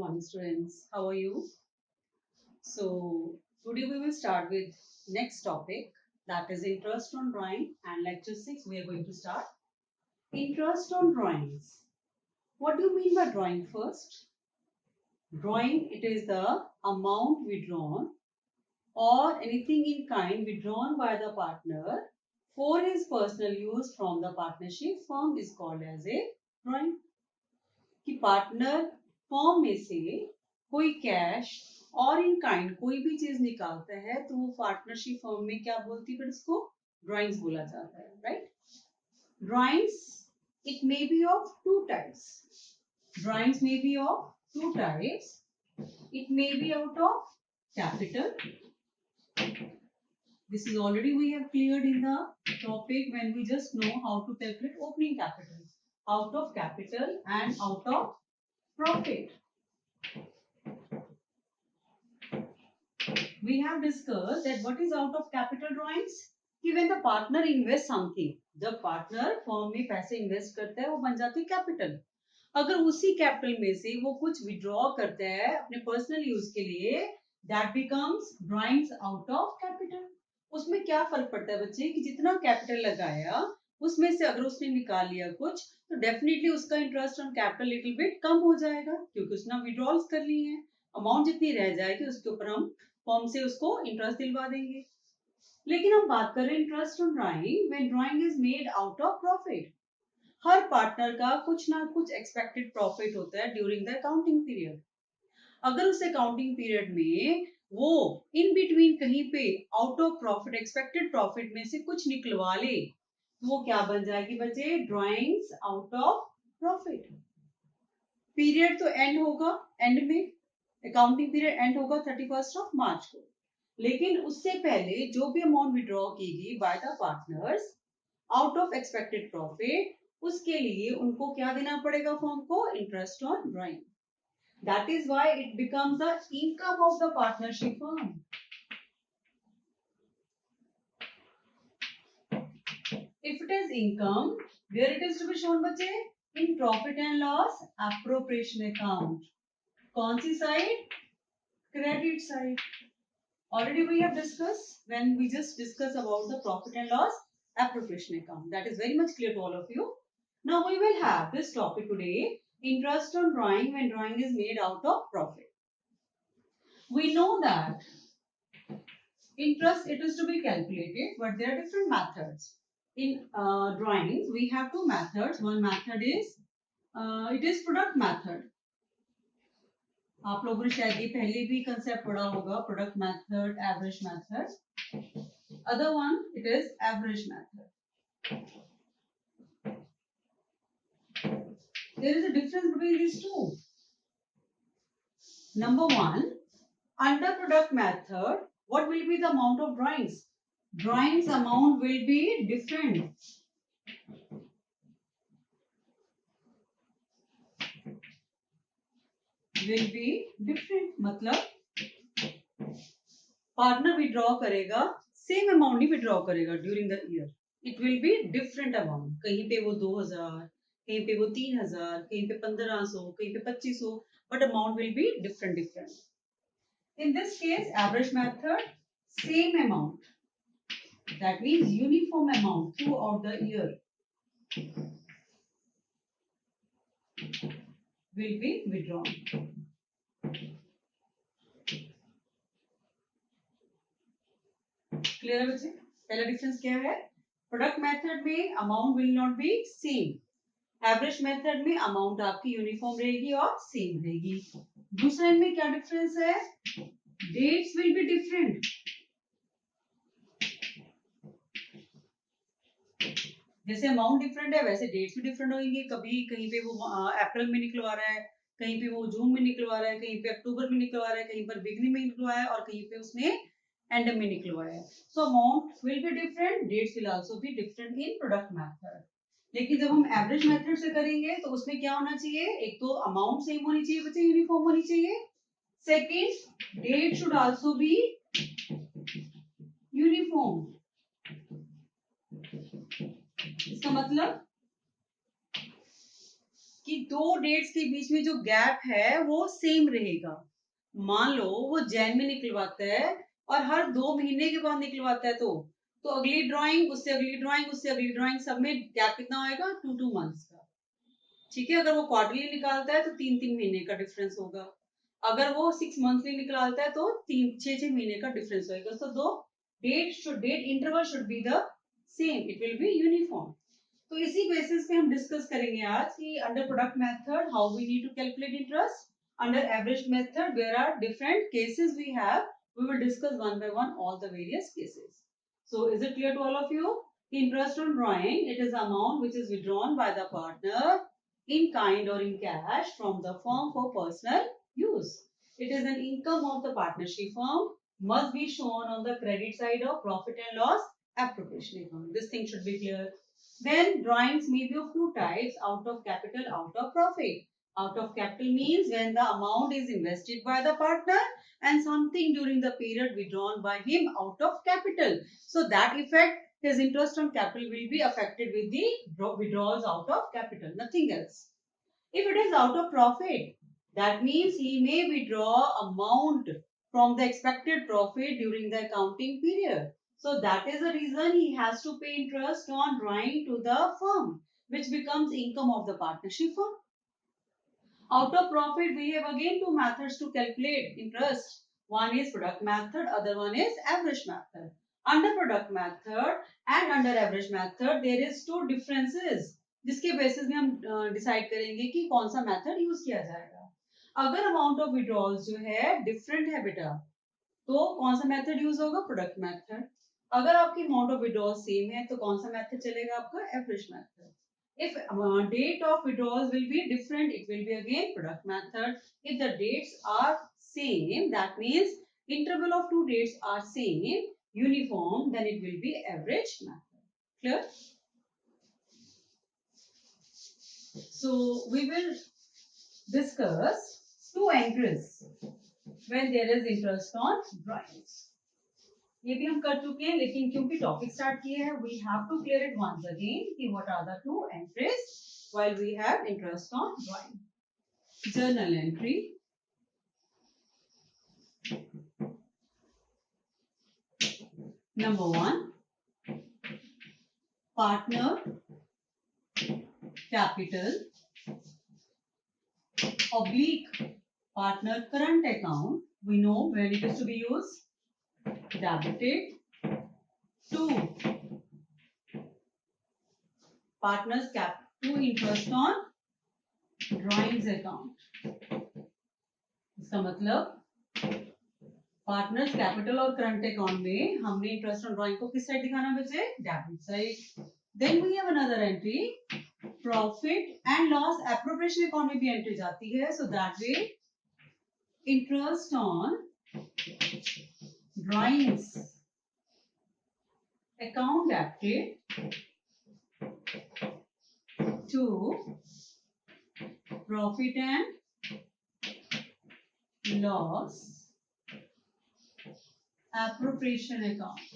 morning, students. How are you? So, today we will start with next topic, that is interest on drawing, and lecture 6 we are going to start. Interest on drawings. What do you mean by drawing first? Drawing, it is the amount withdrawn or anything in kind withdrawn by the partner for his personal use from the partnership firm is called as a drawing. कि partner firm में से कोई cash और in kind कोई भी चीज निकालता है तो वो पार्टनरशिप फर्म में क्या बोलती है, इसको ड्राइंग्स बोला जाता है, right? Drawings it may B of two types. Drawings may be of two types. It may be out of capital. This is already we have cleared in the topic when we just know how to calculate opening capital. Out of capital and out of profit. We have discussed that what is out of capital drawings. कि when the partner invests something, जब partner firm में पैसे invest करता है वो बन जाती है capital. अगर उसी capital में से वो कुछ withdraw करता है अपने personal use के लिए, that becomes drawings out of capital. उसमें क्या फर्क पड़ता है बच्चे कि जितना capital लगाया उसमें से अगर उसने निकाल लिया कुछ तो डेफिनेटली उसका interest on capital little bit कम हो जाएगा क्योंकि उसने विड्रॉल्स कर ली है. अमाउंट जितनी रह जाएगी उसके ऊपर हम फॉर्म से उसको इंटरेस्ट दिलवा देंगे. लेकिन हम बात कर रहे हैं interest on drawing when drawing is made out of profit. Her partner का कुछ ना कुछ एक्सपेक्टेड प्रॉफिट होता है ड्यूरिंग द अकाउंटिंग पीरियड. अगर उस अकाउंटिंग पीरियड में वो इन बिटवीन कहीं पे out of profit expected profit में से कुछ निकलवा ले तो वो क्या बन जाएगी बच्चे? Drawings out of profit. Period तो एंड होगा, एंड में अकाउंटिंग पीरियड एंड होगा 31 ऑफ मार्च को. लेकिन उससे पहले जो भी अमाउंट विड्रॉ की गई by the partners out of expected profit, उसके लिए उनको क्या देना पड़ेगा फर्म को? Interest on drawing. That is why it becomes the income of the partnership firm. If it is income, where it is to be shown बच्चे? In profit and loss appropriation account. कौन सी side? Credit side. Already we have discussed when we just discussed about the profit and loss appropriation account. That is very much clear to all of you. Now we will have this topic today, interest on drawing when drawing is made out of profit. We know that interest it is to be calculated, but there are different methods. In drawings we have two methods. One method is it is product method. आप लोगों ने शायद ये पहले भी concept पढ़ा होगा, product method, average method. Other one it is average method. There is a difference between these two. Number one, under product method, what will be the amount of drawings? Drawings amount will be different. Will be different. मतलब partner withdraw करेगा same amount नहीं withdraw करेगा during the year. It will be different amount. कहीं पे वो 2000, कहीं पे वो 3000, कहीं पे 1500, कहीं पे 2500, but amount will be different. In this case average method, same amount, that means uniform amount throughout the year will be withdrawn. Clear है बच्चे? पहला डिफरेंस क्या है? प्रोडक्ट मेथड में amount will not be same. Average method में amount आपकी uniform रहेगी और सेम रहेगी. दूसरे में क्या डिफरेंस है? Dates will be different. जैसे अमाउंट डिफरेंट है वैसे डेट्स भी डिफरेंट होंगी. कभी कहीं पे वो अप्रैल में निकलवा रहा है, कहीं पे वो जून में निकलवा रहा है, कहीं पे अक्टूबर में निकलवा रहा है, कहीं पर बिगनिंग में निकलवाया है और कहीं पे उसने एंड में निकलवाया है. So amount will be different, dates will also be different in product method. लेकिन जब हम एवरेज मेथड से करेंगे तो उसमें क्या होना चाहिए? एक तो अमाउंट सेम होनी चाहिए बच्चे, यूनिफॉर्म होनी चाहिए. Second, date should also be uniform. इसका मतलब कि दो डेट्स के बीच में जो गैप है वो सेम रहेगा। मान लो वो जैन में निकलवाता है और हर 2 महीने के बाद निकलवाता है, तो अगली ड्राइंग उससे अगली ड्राइंग उससे अगली ड्राइंग सब में गैप कितना होएगा, 2 मंथ्स का। ठीक है, अगर वो क्वार्टरली निकालता है तो 3-3 महीने का डिफरेंस होगा। अगर वो 6 मंथली निकालता है तो 6-6 महीने का डिफरेंस होगा। सो दो date interval should be the same, it will be uniform. तो इसी बेसिस पे हम डिस्कस करेंगे आज कि under product method how we need to calculate interest, under average method where are different cases we have, we will discuss one by one all the various cases. So is it clear to all of you? Interest on drawing, it is amount which is withdrawn by the partner in kind or in cash from the firm for personal use. It is an income of the partnership firm, must be shown on the credit side of profit and loss appropriation account. This thing should be clear. Then drawings may be of two types, out of capital, out of profit. Out of capital means when the amount is invested by the partner and something during the period withdrawn by him out of capital. So that effect, his interest on capital will be affected with the withdrawals out of capital, nothing else. If it is out of profit, that means he may withdraw amount from the expected profit during the accounting period. So that is the reason he has to pay interest on drawing to the firm, which becomes income of the partnership firm. Out of profit, we have again two methods to calculate interest. One is product method, other one is average method. Under product method and under average method, there is two differences, जिसके basis में हम decide करेंगे कि कौन सा method use किया जाएगा। अगर अमाउंट ऑफ विड्रॉल्स जो है डिफरेंट है बेटा, तो कौन सा मेथड यूज होगा, प्रोडक्ट मेथड। अगर आपकी अमाउंट ऑफ विड्रॉल सेम है तो कौन सा मेथड चलेगा, आपका average method. If date of withdrawals will be different, it will be again product method. If the dates are same, that means interval of two dates are same, uniform, then it will be average method. Clear? So we will discuss two entries when there is interest on drawings. ये भी हम कर चुके हैं, लेकिन क्योंकि topic start किए हैं, we have to clear it once again कि what are the two entries while we have interest on drawing. Journal entry, number 1, partner capital oblique partner current account. We know when it is to be used, debited to partners cap to interest on drawings account. इसका मतलब partners capital और current account में हमने interest on drawing को किस side दिखाना बचे, debit side. Then we have another entry, profit and loss appropriation account में भी एंट्री जाती है। So that way interest on drawings account debited to profit and loss appropriation account.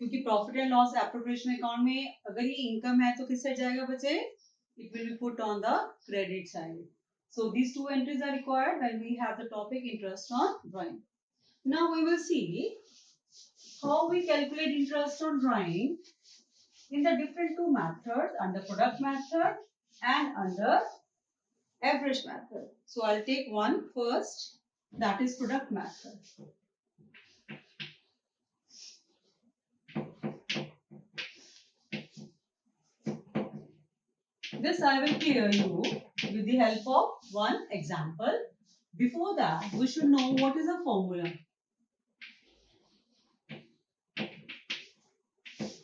क्योंकि profit and loss appropriation account में अगर ये income है तो किस साइड जाएगा बच्चे, it will B put on the credit side. So these two entries are required when we have the topic interest on drawing. Now we will see how we calculate interest on drawing in the different two methods, under product method and under average method. So I'll take one first, that is product method. This I will clear you with the help of one example. Before that, we should know what is a formula.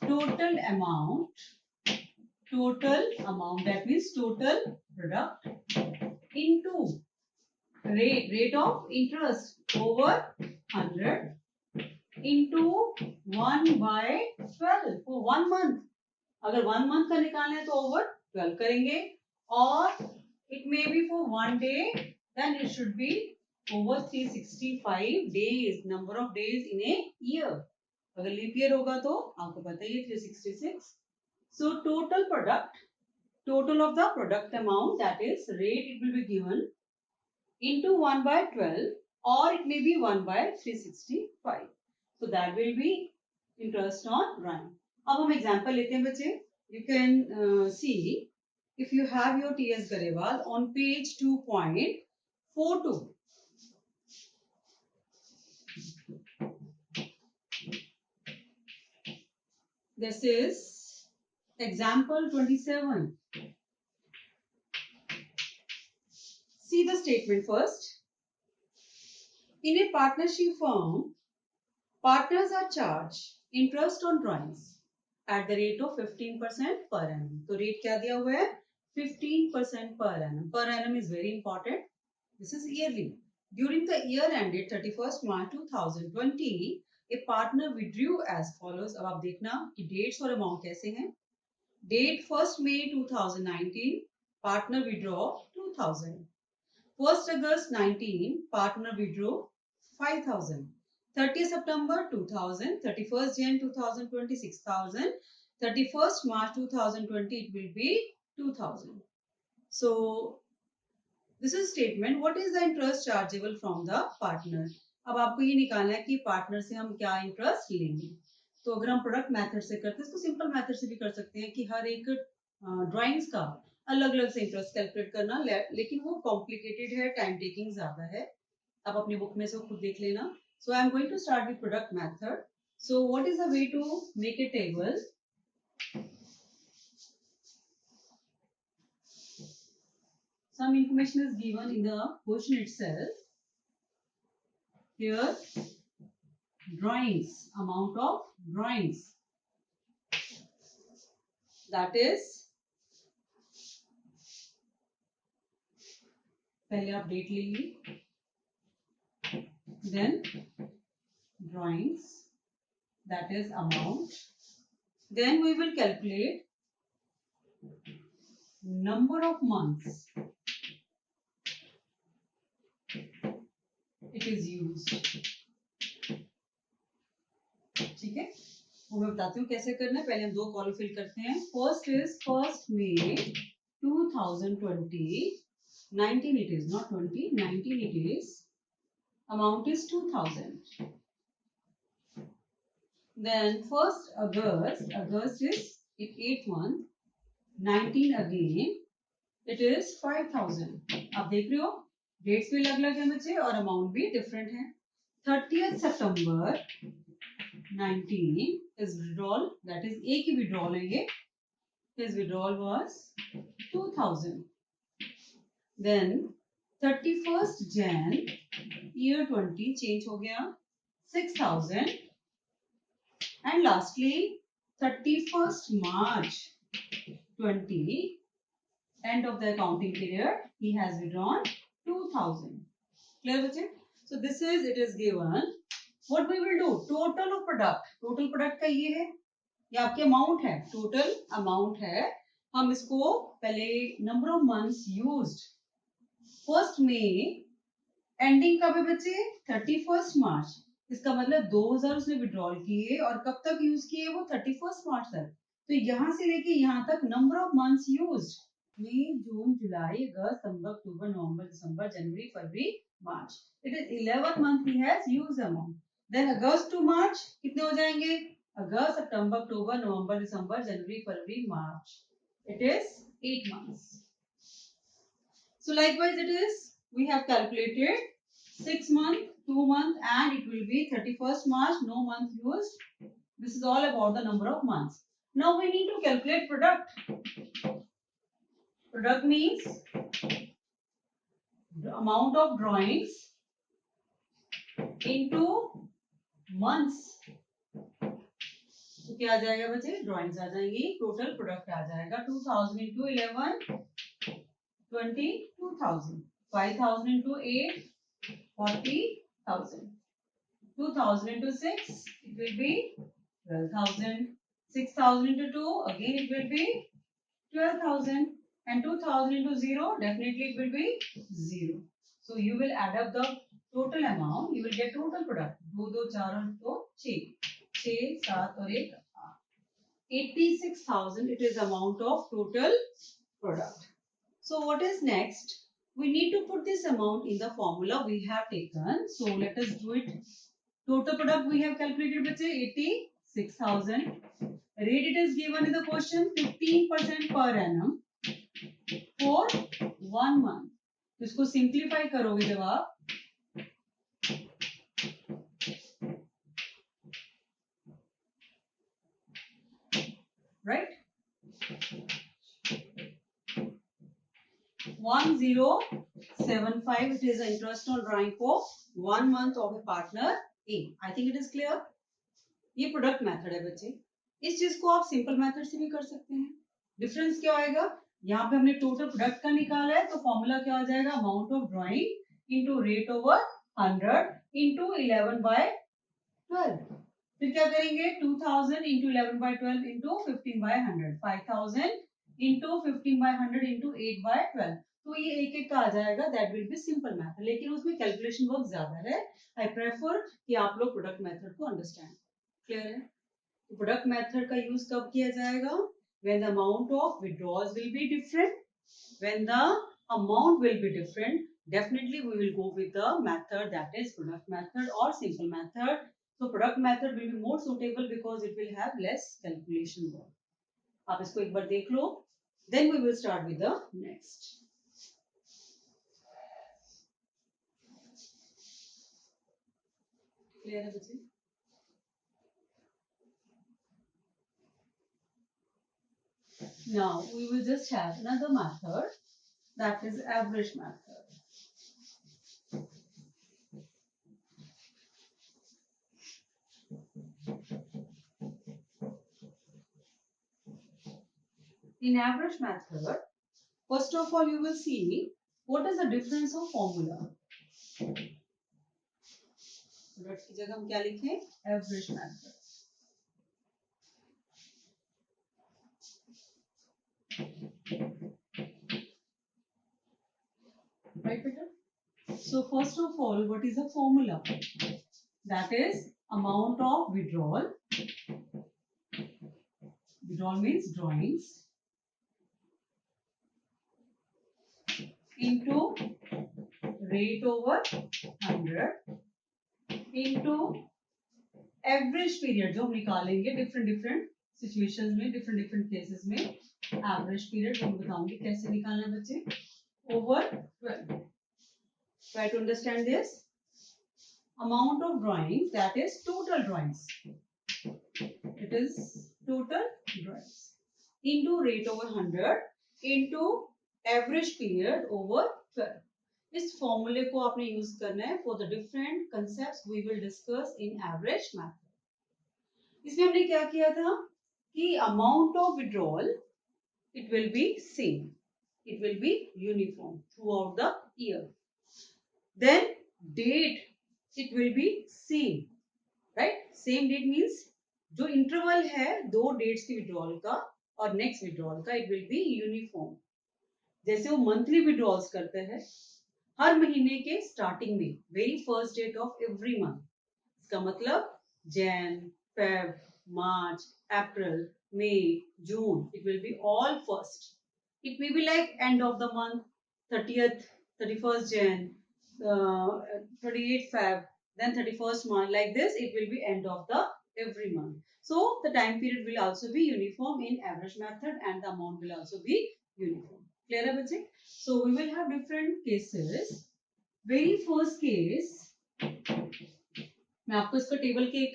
Total amount, that means total product into rate of interest over 100 into 1/12 for 1 month. अगर 1 month का निकालना है तो over 12 करेंगे, और it may be for 1 day, then it should be over 365 days, number of days in a year. अगर leap year होगा तो आपको पता ही है 366. So total product total of the product amount, that is rate, it will be given into 1 by 12 or it may be 1 by 365. So that will be interest on drawing. अब हम example लेते हैं बच्चे. You can see if you have your T.S. Garewal on page 2.42. This is example 27. See the statement first. In a partnership firm, partners are charged interest on drawings at the rate of 15% per annum. तो rate क्या दिया हुआ है? 15% per annum. Per annum is very important. This is yearly. During the year ended 31st March 2020, a partner withdrew as follows. अब आप देखना कि dates और amount कैसे हैं. Date 1st May 2019, partner withdraw 2000. 1st August 19, partner withdraw 5000. 30th September 2000, 31st Jan 2020 6000, 31st March 2020 it will be 2000. So this is statement. What is the interest chargeable from the partner? अब आपको ये निकालना है कि partner से हम क्या interest लेंगे. तो अगर हम प्रोडक्ट मेथड से करते हैं, इसको सिंपल मेथड से भी कर सकते हैं कि हर एक ड्राइंग्स का अलग अलग से इंटरेस्ट कैलकुलेट करना, लेकिन वो कॉम्प्लिकेटेड है, टाइम टेकिंग ज्यादा है. आप अपनी बुक में से खुद देख लेना. So I am going to start with product method. So what is the way to make a table? Some information is given in the question itself. Here, drawings, amount of drawings. That is, पहले आप date लेंगे. Then drawings, that is amount. Then we will calculate number of months it is used. ठीक है, वो मैं बताती हूँ कैसे करना है. पहले हम दो कॉलम फिल करते हैं. First is 1st May 2020. 19 it is, not 20, 19 it is. Amount is 2000. Then 1st August is 8th month. 19 again, it is 5000. आप देख रहे हो डेट्स भी अलग अलग है बच्चे और अमाउंट भी डिफरेंट है. 30th September 19 is withdrawal, that is एक ही withdrawal है ये. His withdrawal was 2000. Then 31st Jan year 20 change हो गया 6000. And lastly 31st March 20, end of the accounting period, he has withdrawn 2000. Clear with it? So this is, it is given. What we will do? Total of product. Total product का ये है, ये आपके amount है, total amount है. हम इसको पहले number of months used 1st May, ending कब है बच्चे? 31st मार्च. इसका मतलब 2000 उसने विड्रॉल किए और कब तक यूज किए वो? 31st मार्च तक. तो यहां से लेके यहां तक number of months used May, June, July, August, September, October, November, December, January, February, March. It is 11 month he has used amount. Then August to March कितने हो जाएंगे? अगस्त, September, October, November, December, January, February, March. It is 8 months. So likewise it is, we have calculated 6 month, 2 month, and it will be 31st March, no month used. This is all about the number of months. Now we need to calculate product. Product means the amount of drawings into months. तो क्या आ जाएगा बच्चे? Drawings आ जाएंगी. Total product आ जाएगा 2000 into 11, 20, 2000. 5000 into 8, 40,000. 2000 into 6, it will be 12,000. 6,000 into 2, again it will be 12,000. And 2000 into 0, definitely it will be 0. So you will add up the total amount, you will get total product. 2, 2, 4 और 2, 6. 6, 7 और 1, 8. 86,000 it is amount of total product. So what is next? We need to put this amount in the formula we have taken. So let us do it. Total product we have calculated, बच्चे 86,000. Rate it is given in the question 15% per annum for 1 month. तो इसको simplify करोगे जब आप right 1075 it is interest on drawing for 1 month of a partner A. I think it is clear. ये product method है बच्चे. इस चीज को आप सिंपल मेथड से भी कर सकते हैं. डिफरेंस क्या आएगा? यहाँ पे हमने टोटल प्रोडक्ट का निकाला है तो फॉर्मूला क्या आ जाएगा? Amount of drawing into rate over 100 into 11/12. फिर क्या करेंगे? 2000 इंटू 11/12 इंटू 15/100. 5000 into 15/100 into 8/12. तो ये एक एक का आ जाएगा. That will be simple method. लेकिन उसमें कैलकुलेशन वर्क ज्यादा है. आई प्रेफर कि आप लोग प्रोडक्ट मेथड को अंडरस्टैंड. क्लियर है? तो प्रोडक्ट मेथड का यूज कब किया जाएगा? When the amount of withdrawals will be different, when the amount will be different, definitely we will go with the method that is product method or simple method. So product method will be more suitable because it will have less calculation work. आप इसको एक बार देख लो. Then we will start with the next. Clear है बच्चे? Now we will just have another method that is average method. In average method, first of all you will see what is the difference of formula. Product की जगह हम क्या लिखें? Average method. Right, Peter? So first of all, what is the formula? That is amount of withdrawal. Withdrawal means drawings into rate over 100 into average period जो हम निकालेंगे different different situations में different different cases में average period वो बताऊंगी कैसे निकालना है बच्चे. Over 12. Try to understand this. Amount of drawings, that is total drawings. It is total drawings into rate over 100 into average period over 12. इस फॉर्मूले को आपने यूज करना है for the different concepts we will discuss in average method. इसमें हमने क्या किया था कि amount of withdrawal it will be same, it will be uniform throughout the year. Then date it will be same, right? Same date means जो interval है दो dates की विड्रॉल का और नेक्स्ट विड्रॉल का इट विल बी यूनिफॉर्म. जैसे वो monthly withdrawals करते हैं हर महीने के स्टार्टिंग में very first date of every month. इसका मतलब Jan, Feb, March, April, May, June it will be all first. It may be like end of the month 30th, 31st Jan, 28th Feb, then 31st March. Like this, it will be end of the every month. So the time period will also be uniform in average method, and the amount will also be uniform. Clear है बच्चे? So we will have different cases. Very first case, मैं आपको इसका table के एक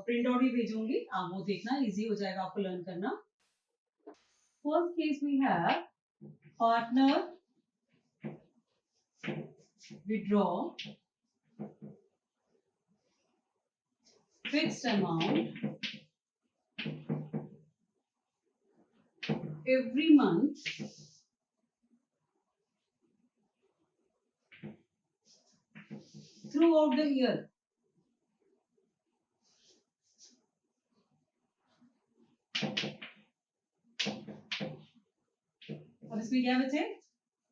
print out भी भेजूंगी. आप वो देखना, इजी हो जाएगा आपको लर्न करना. First case we have partner withdraw fixed amount every month throughout the year. अब इसमें क्या बचे?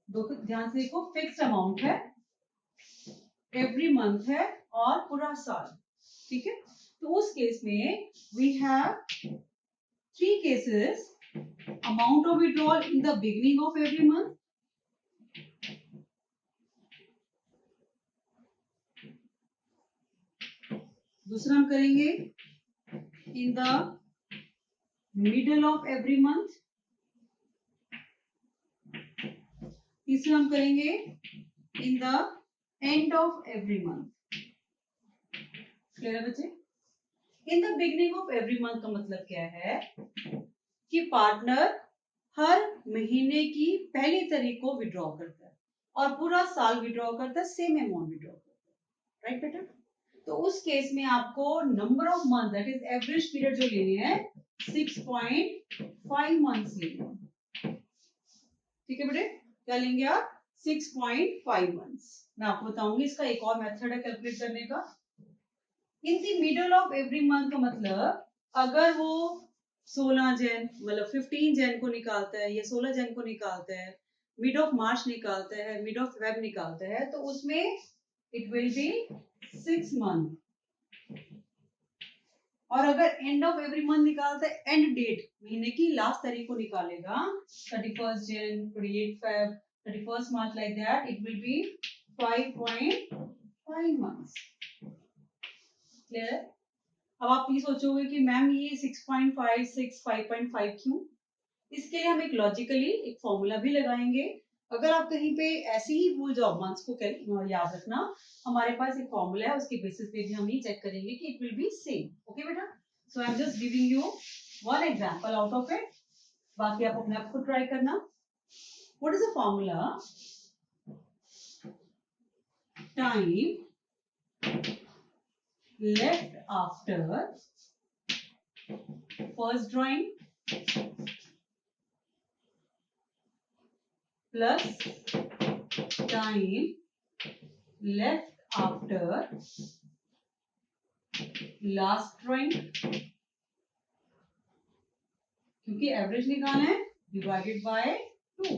दो ध्यान से देखो. फिक्स्ड अमाउंट है, एवरी मंथ है और पूरा साल. ठीक है? तो उस केस में we have three cases amount of withdrawal in the beginning of every month, दूसरा हम करेंगे in the middle of every month, तीसरा हम करेंगे in the end of every month. Clear है बच्चे? इन the beginning of every month का मतलब क्या है कि पार्टनर हर महीने की पहली तारीख को विड्रॉ करता है और पूरा साल विड्रॉ करता है, सेम अमाउंट विड्रॉ करता है, राइट बेटा? तो उस केस में आपको number of month that is average period जो लेनी है 6.5 मंथ्स लेनी है, ठीक है बेटे? क्या लेंगे आप? 6.5 मंथ्स. मैं आपको बताऊंगी इसका एक और मेथड है कैलकुलेट करने का. In the middle of every month का मतलब अगर वो 16 जैन मतलब 15 जैन को निकालता है या 16 जैन को निकालता है, मिड ऑफ मार्च निकालता है, मिड ऑफ फेब निकालता है, तो उसमें इट विल बी 6 मंथ. और अगर एंड ऑफ एवरी मंथ निकालता है, एंड डेट महीने की लास्ट तारीख को निकालेगा, 31 Jain, 28 Feb, 31 March, like that, it will B 5.5 months. Clear? अब आप ये सोचोगे कि मैम ये 6.5 6 5.5 क्यों? इसके लिए हम एक लॉजिकली एक फॉर्मूला भी लगाएंगे. अगर आप कहीं पे ऐसे ही भूल जाओ मंथ्स को याद रखना, हमारे पास एक फॉर्मूला है, उसके बेसिस पे भी हम ये चेक करेंगे कि it will be same. Okay बेटा? So I am just giving you one example out of it, बाकी आप अपने आप को ट्राई करना. What is the formula? Time left after first drawing plus time left after last drawing, क्योंकि average निकालना है, डिवाइडेड बाय 2.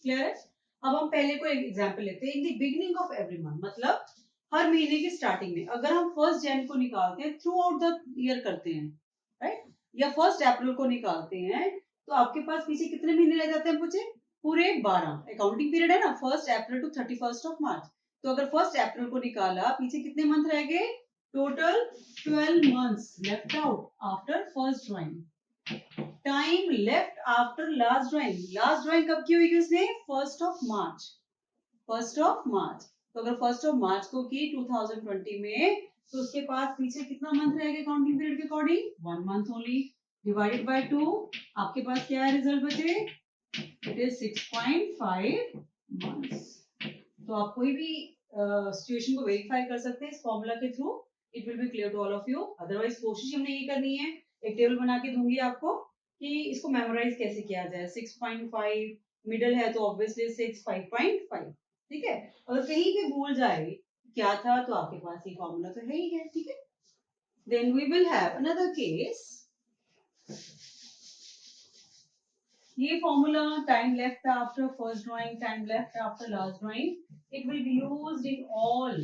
क्लियर है? अब हम पहले को एक एग्जांपल लेते हैं. In the beginning of every month मतलब हर महीने की स्टार्टिंग में अगर हम 1 जैन को निकालते हैं, थ्रू आउट द ईयर करते हैं, राइट, या 1 अप्रैल को निकालते हैं, तो आपके पास पीछे कितने महीने रह जाते हैं पूछे? पूरे 12. अकाउंटिंग पीरियड है ना, 1 अप्रैल टू 31 मार्च. तो अगर 1 अप्रैल को निकाला, पीछे कितने मंथ रह गए? Total 12 months left out after first drawing. Time left after last drawing. Last drawing कब की हुई थी उसने? 1 मार्च. तो अगर 1 मार्च को की 2020 में, तो उसके पास पीछे कितना मंथ रहेगा काउंटिंग पीरियड के according? 1 month only, divided by 2. आपके पास क्या है रिजल्ट बचे? It is 6.5 months. तो आप कोई भी सिचुएशन को वेरीफाई कर सकते हैं इस फॉर्मूला के through. It will be clear to all of you. Otherwise कोशिश हमने ये करनी है, एक टेबल बना के दूंगी आपको कि इसको मेमोराइज कैसे किया जाए. 6.5 मिडल है तो ऑब्वियसली 6 5.5. ठीक है? अगर कहीं पे भूल जाए क्या था, तो आपके पास ये फॉर्मूला तो है ही है. ठीक है? Then we will have another case. ये formula time left after first drawing, time left after last drawing, it will be used in all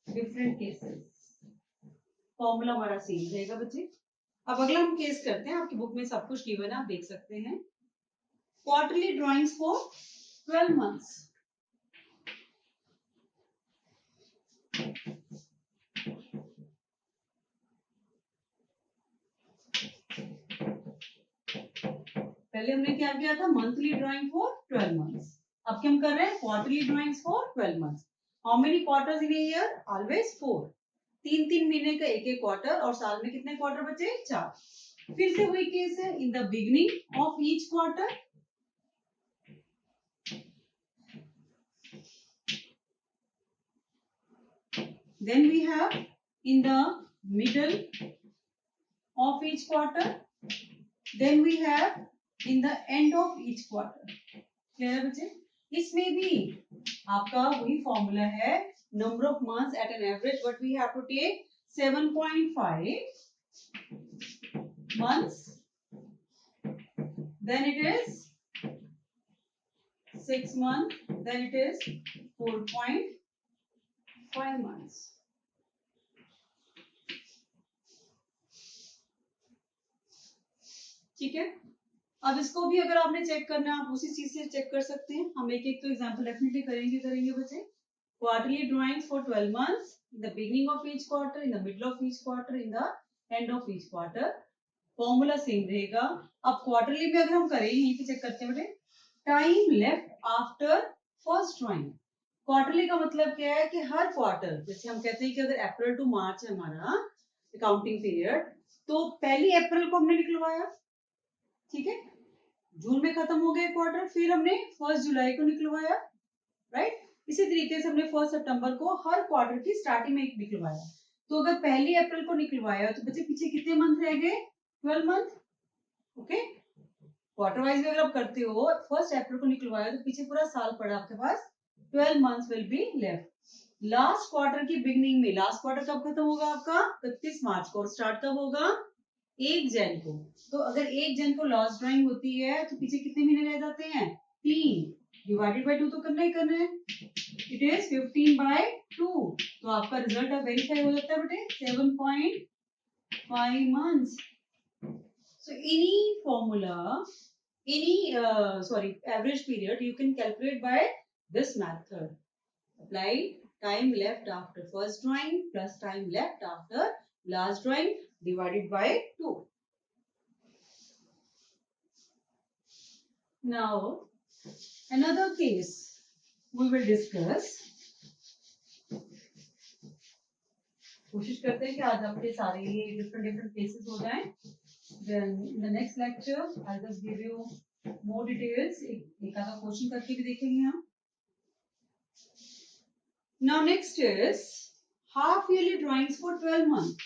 different cases. Formula हमारा सेम रहेगा बच्चे. अब अगला हम केस करते हैं. आपकी बुक में सब कुछ गिवन है, आप देख सकते हैं. Quarterly drawings for 12 months. पहले हमने क्या किया था? Monthly drawing for 12 months. अब क्या हम कर रहे हैं? Quarterly drawings for 12 months. How many quarters in a year? Always 4. 3 महीने का एक एक क्वार्टर, और साल में कितने क्वार्टर बचे? 4. फिर से वही केस है. In the beginning of each quarter, then we have in the middle of each quarter, then we have in the end of each quarter. Clear है बच्चे? इसमें भी आपका वही फॉर्मूला है. Number of months at an average what we have to take 7.5 months, then it is 6 months, then it is 4.5 months. ठीक है? अब इसको भी अगर आपने चेक करना है आप उसी चीज से चेक कर सकते हैं। हम एक एक तो एग्जांपल डेफिनेटली करेंगे बच्चे। Quarterly drawings for 12 months, in the beginning of each quarter, in the middle of each quarter, in the end of each quarter। Formula same रहेगा। अब क्वार्टरली में अगर हम करें, यहीं पे चेक करते हैं बेटे, time left after first drawing. Quarterly का मतलब क्या है कि हर क्वार्टर, जैसे हम कहते हैं कि अगर अप्रैल टू मार्च है हमारा अकाउंटिंग पीरियड, तो पहली अप्रैल को हमने निकलवाया, ठीक है, जून में खत्म हो गया क्वार्टर, फिर हमने 1 जुलाई को निकलवाया, राइट। इसी तरीके से हमने 1 सितंबर को हर क्वार्टर की स्टार्टिंग में एक निकलवाया। तो अगर पहली अप्रैल को निकलवाया तो बच्चे पीछे कितने मंथ रह गए? 12 मंथ। ओके, क्वार्टर वाइज भी अगर आप करते हो, 1 अप्रैल को निकलवाया तो पीछे पूरा साल पड़ा आपके पास, 12 months will be left. Last quarter की बिगनिंग में, लास्ट क्वार्टर कब खत्म होगा आपका? 31 मार्च को। और स्टार्ट कब होगा? 1 जन को। तो अगर 1 जन को लास्ट ड्राइंग होती है तो पीछे कितने महीने रह जाते हैं? 3 डिवाइडेड बाय 2 तो करना ही करना है। It is 15/2। तो आपका रिजल्ट अब वेरीफाई हो जाता है बेटे, 7.5 months। So any formula, any average period you can calculate by this method. Apply time left after first drawing plus time left after last drawing divided by 2. Now another case we will discuss. कोशिश करते हैं कि आज आपके सारे different cases हो जाएं। Then in the next lecture I'll just give you more details. एक आधा क्वेश्चन करके भी देखेंगे हम। Now next is half yearly drawings for 12 months.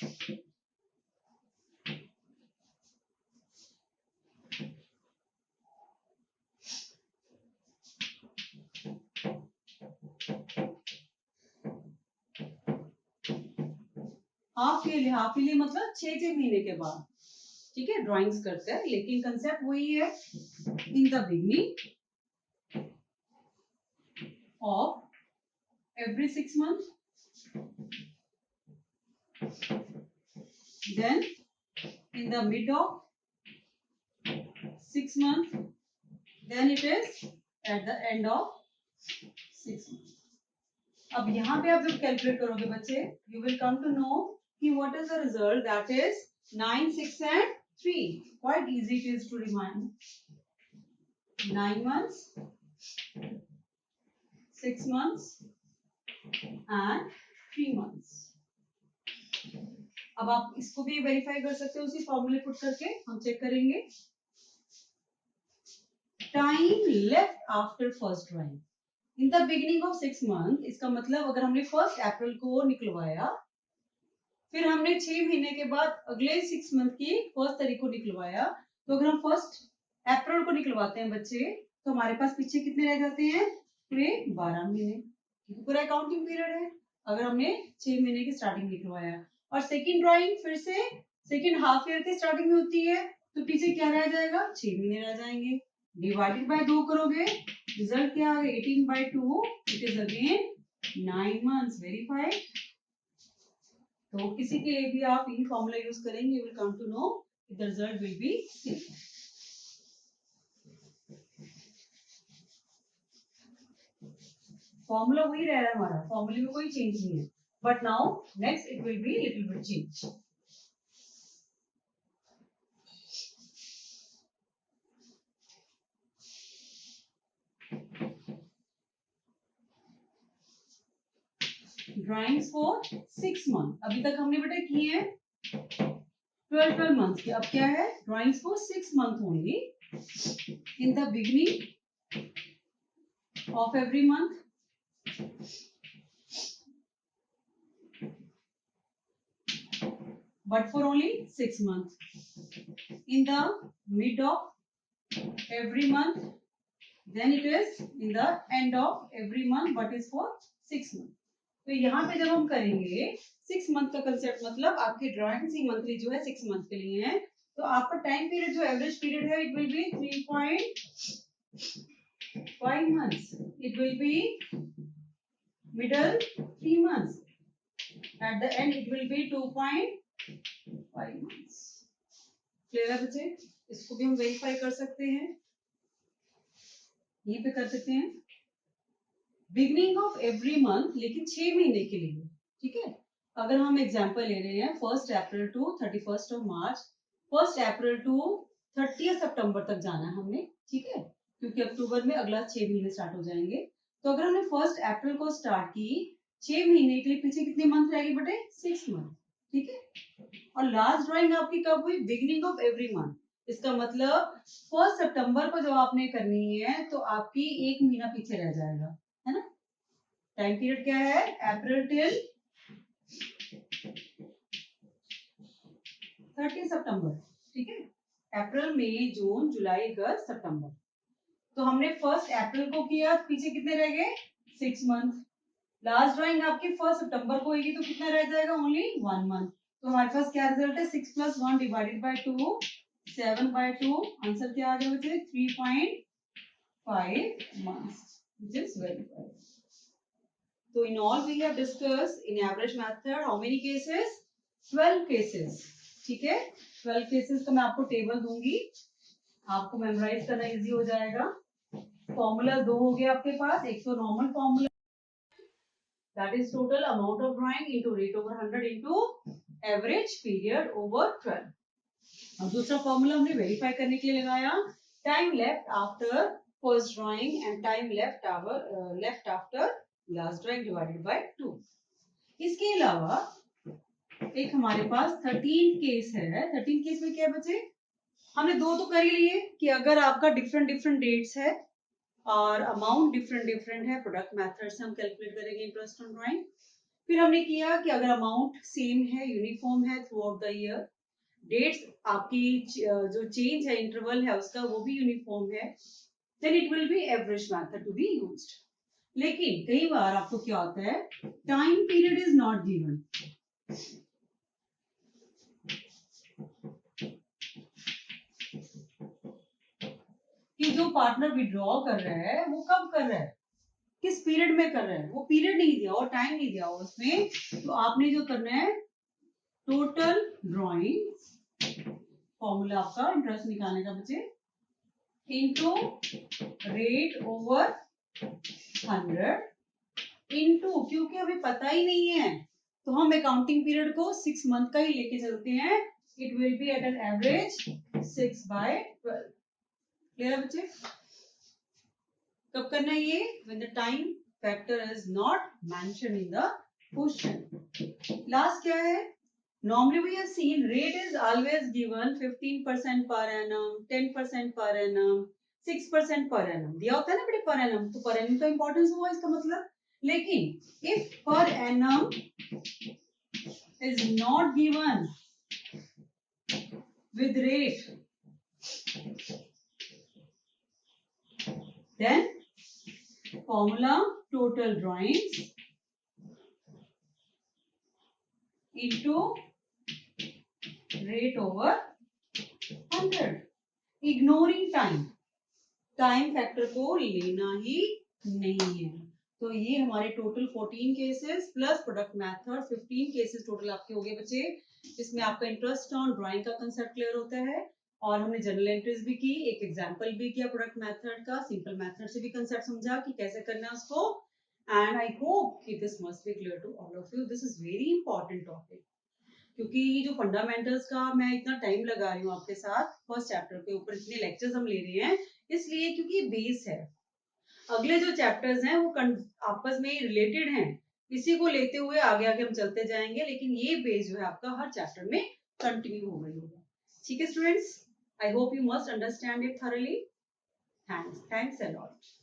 Half yearly मतलब 6 महीने के बाद, ठीक है, ड्राइंग्स करते हैं, लेकिन कंसेप्ट वही है। In the beginning of every 6 months, then in the mid of 6 months, then it is at the end of 6 months। अब यहाँ पे आप जब कैलकुलेट करोगे बच्चे, you will come to know कि what is the result, that is 9, 6 and 3। Quite easy it is to remind. 9 months, 6 months and 3 months। अब आप इसको भी वेरीफाई कर सकते हो उसी फॉर्मूले पुट करके। हम चेक करेंगे time left after first drawing in the beginning of 6 months। इसका मतलब अगर हमने 1 अप्रैल को निकलवाया, फिर हमने 6 महीने के बाद अगले 6 मंथ की 1 तारीख को निकलवाया, तो अगर हम 1 अप्रैल को निकलवाते हैं बच्चे, तो हमारे पास पीछे कितने रह जाते हैं? पूरे 12 महीने, पूरा अकाउंटिंग पीरियड है अगर हमने 6 महीने की स्टार्टिंग निकलवाया। और सेकंड ड्राइंग फिर से सेकंड हाफ ईयर की स्टार्टिंग में होती है, तो पीछे क्या रह जाएगा? 6 महीने रह जाएंगे। डिवाइडेड बाय 2 करोगे, रिजल्ट क्या आ गया? 18/2। It is again 9 months। Verified. तो किसी के लिए भी आप ये फॉर्मूला यूज करेंगे, you will come to know the result will be same. Formula वही रह रहा है हमारा, फॉर्मूले में कोई चेंज नहीं है, but now next it will be little bit change. Drawings for 6 months। अभी तक हमने बेटा किए हैं 12 months की। अब क्या है? Drawings for 6 months only in the beginning of every month, but for only 6 months, in the mid of every month, then it is in the end of every month, but is for 6 months। तो यहाँ पे जब हम करेंगे 6 month का concept, मतलब आपकी drawing सी monthly जो है 6 मंथ के लिए है, तो आपका टाइम पीरियड जो एवरेज पीरियड है, it will B 3.5 months। It will B middle 3 months, at the end it will be 2.5 months। Clear है बच्चे? इसको भी हम वेरीफाई कर सकते हैं, यहीं पे कर सकते हैं। बिगनिंग ऑफ एवरी मंथ, लेकिन 6 महीने के लिए, ठीक है। अगर हम एग्जांपल ले रहे हैं 1 अप्रैल टू 31 मार्च, 1 अप्रैल टू 30 सितंबर तक जाना है हमने, ठीक है, क्योंकि अक्टूबर में अगला 6 महीने स्टार्ट हो जाएंगे। तो अगर हमने 1 अप्रैल को स्टार्ट की, 6 महीने के लिए पीछे कितने मंथ रहेगी बेटे? 6 मंथ, ठीक है। और लास्ट ड्राइंग आपकी कब हुई? Beginning of every month. इसका मतलब 1 सितंबर को जब आपने करनी है तो आपकी 1 महीना पीछे रह जाएगा, है ना। टाइम पीरियड क्या है? अप्रैल टिल 30 सितंबर, ठीक है। अप्रैल, मई, जून, जुलाई, अगस्त, सितंबर। तो हमने 1 अप्रैल को किया, पीछे कितने रह गए? 6 मंथ। लास्ट ड्राइंग आपकी 1 सितंबर को होगी तो कितना रह जाएगा? Only 1 month. तो हमारे पास क्या रिजल्ट है? 6 + 1 डिवाइडेड बाई 2, 7/2। आंसर क्या आ गया बच्चे? 3.5 months, which is verified. So in all we have discussed in average method how many cases? 12 cases, ठीक है। 12 cases का मैं आपको टेबल दूंगी, आपको मेमोराइज करना इजी हो जाएगा। फॉर्मूला 2 हो गया आपके पास। एक तो normal formula, that is total amount of drawing into rate over 100 into average period over 12. और दूसरा फॉर्मूला हमने वेरीफाई करने के लिए लगाया, time left after first drawing and time left after last drawing divided by 2। इसके अलावा एक हमारे पास 13 केस है। 13 केस में क्या बचे? हमने दो तो कर ही लिए कि अगर आपका डिफरेंट डिफरेंट डेट्स है और अमाउंट डिफरेंट डिफरेंट है, प्रोडक्ट मेथड से हम कैलकुलेट करेंगे इंटरेस्ट ऑन ड्राइंग। फिर हमने किया कि अगर अमाउंट सेम है, यूनिफॉर्म है throughout the year, dates आपकी जो चेंज है, इंटरवल है उसका, वो भी यूनिफॉर्म है, then it will be average method to be used. लेकिन कई बार आपको क्या होता है, time period is not given, कि जो पार्टनर विड्रॉ कर रहा है वो कब कर रहा है, किस पीरियड में कर रहा है, वो पीरियड नहीं दिया और टाइम नहीं दिया उसमें। तो आपने जो करना है, टोटल ड्रॉइंग, फॉर्मूला आपका इंटरेस्ट निकालने का बच्चे, इनटू रेट ओवर 100 इनटू, क्योंकि हमें पता ही नहीं है तो हम अकाउंटिंग पीरियड को 6 मंथ का ही लेके चलते हैं। It will be at an average 6/12। Clear है बच्चे? कब करना है ये? When the time factor is not mention in the question. Last क्या है? Normally we have seen rate is always given 15% per annum, 10% per annum, 6% per annum दिया होता है ना बेटे per annum, तो per annum का importance हुआ इसका मतलब। लेकिन if per annum is not given with rate, then formula total drawings into rate over 100, ignoring time, time factor को लेना ही नहीं है। तो ये हमारे total 14 cases plus product method 15 cases total आपके हो गए बच्चे। इसमें आपका इंटरेस्ट ऑन ड्राइंग का कंसेप्ट क्लियर होता है और हमने जनरल एंट्रीज भी की, एक एग्जांपल भी किया प्रोडक्ट मेथड का, सिंपल मेथड से भी कंसेप्ट समझा कि कैसे करना है उसको। एंड आई होप कि this must be clear to all of you. This is very important topic, क्योंकि जो फंडामेंटल्स का मैं इतना टाइम लगा रही हूँ आपके साथ, फर्स्ट चैप्टर के ऊपर इतने लेक्चर्स हम ले रहे हैं, इसलिए क्योंकि बेस है। अगले जो चैप्टर्स हैं वो आपस में रिलेटेड हैं, इसी को लेते हुए आगे आगे हम चलते जाएंगे, लेकिन ये बेस जो है आपका हर चैप्टर में कंटिन्यू हो गई होगा। ठीक है students, I hope you must understand it thoroughly. Thanks a lot.